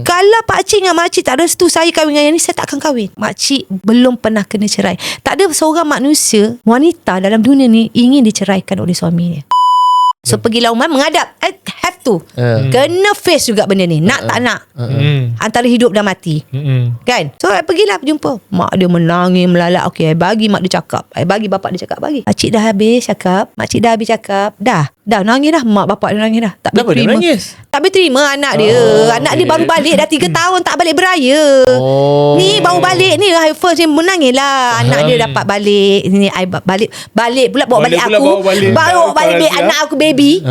Kalau pakcik dengan makcik tak restu saya kahwin dengan yang ni, saya tak akan kahwin. Makcik belum pernah kena cerai. Tak ada seorang manusia, wanita dalam dunia ni ingin diceraikan oleh suaminya. So pergilah Umar menghadap, have to kena face juga benda ni, nak tak nak, antara hidup dan mati, kan. So pergilah jumpa mak dia, menangis melalak. Okay, bagi mak dia cakap, bagi bapak dia cakap, bagi makcik dah habis cakap, makcik dah habis cakap, dah nangis dah. Mak bapak dia nangis dah, tak boleh terima. Tak boleh terima anak dia. Anak dia baru balik dah 3 tahun tak balik beraya. Ni baru balik ni, first dia menangis lah. Anak dia dapat balik ni, balik pula bawa balik aku, bawa balik anak aku baby.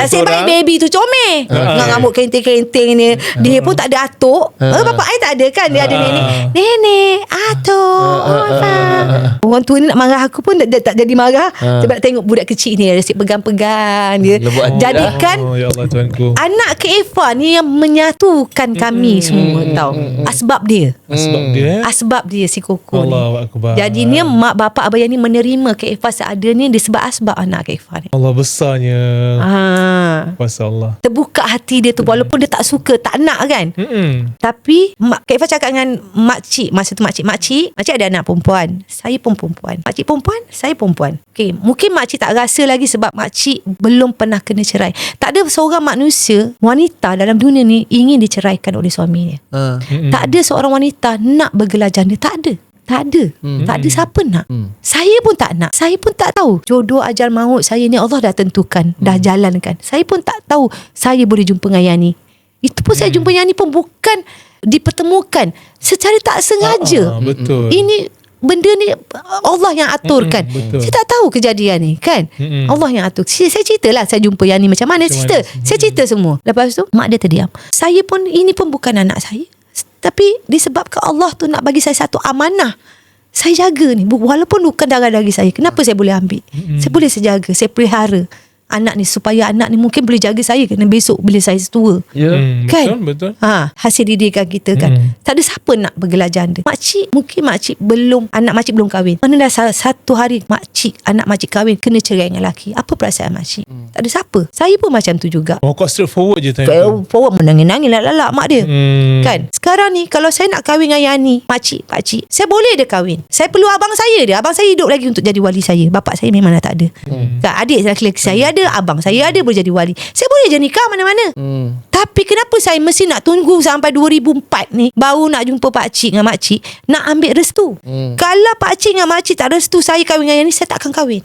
Saya balik baby tu comel, ngamuk kenteng-kenteng ni. Dia pun tak ada atuk. Bapak I tak ada kan, dia ada nenek atuk. Orang tua ni nak marah aku pun tak jadi marah. Sebab tengok budak kecil ni asyik pegang-pegang dia. Jadikan ya Allah Tuhanku, anak Kak Effa ni yang menyatukan kami semua, tahu. Asbab dia si Koko ni. Jadi ni mak bapak abang ni menerima Kak Effa seadanya dia sebab asbab anak Kak Effa ni. Allah besarnya. Kuasa Allah. Terbuka hati dia tu, walaupun dia tak suka, tak nak kan. Tapi Kak Effa cakap dengan makcik, masa tu makcik ada anak perempuan, saya pun perempuan. Makcik perempuan, saya perempuan. Okay, mungkin makcik tak rasa lagi sebab makcik belum pernah kena cerai. Tak ada seorang manusia, wanita dalam dunia ni ingin diceraikan oleh suaminya. Tak ada seorang wanita nak bergelar janda. Tak ada. Tak ada siapa nak. Saya pun tak nak. Saya pun tak tahu jodoh ajal maut saya ni Allah dah tentukan, dah jalankan. Saya pun tak tahu saya boleh jumpa dengan Yani. Itu pun saya jumpa Yani pun bukan dipertemukan secara tak sengaja. Betul. Ini benda ni Allah yang aturkan. Saya tak tahu kejadian ni kan. Allah yang atur. Saya ceritalah saya jumpa Yani macam mana. Saya cerita semua. Lepas tu mak dia terdiam. Saya pun, ini pun bukan anak saya, tapi disebabkan Allah tu nak bagi saya satu amanah, saya jaga ni. Walaupun bukan darah daging saya, kenapa saya boleh ambil? Saya boleh sejaga, saya pelihara anak ni supaya anak ni mungkin boleh jaga saya kena besok bila saya tua. Kan? Betul. Hasil didikan kita kan. Tak ada siapa nak bergelar janda. Mungkin makcik belum, anak makcik belum kahwin. Mana dah satu hari anak makcik kahwin kena cerai dengan lelaki. Apa perasaan makcik? Tak ada siapa. Saya pun macam tu juga. Kau straight forward je time tu. Forward, menangis-nangis lalak mak dia. Kan? Sekarang ni kalau saya nak kahwin dengan Yani, pakcik, saya boleh dia kahwin. Saya perlu abang saya dia. Abang saya hidup lagi untuk jadi wali saya. Bapak saya memang dah tak ada. Kan? Adik lelaki saya ada, abang saya ada, boleh jadi wali. Saya boleh je nikah mana-mana. Tapi kenapa saya mesti nak tunggu sampai 2004 ni baru nak jumpa pakcik dengan makcik, nak ambil restu? Kalau pakcik dengan makcik tak restu saya kahwin dengan Yani, saya tak akan kahwin.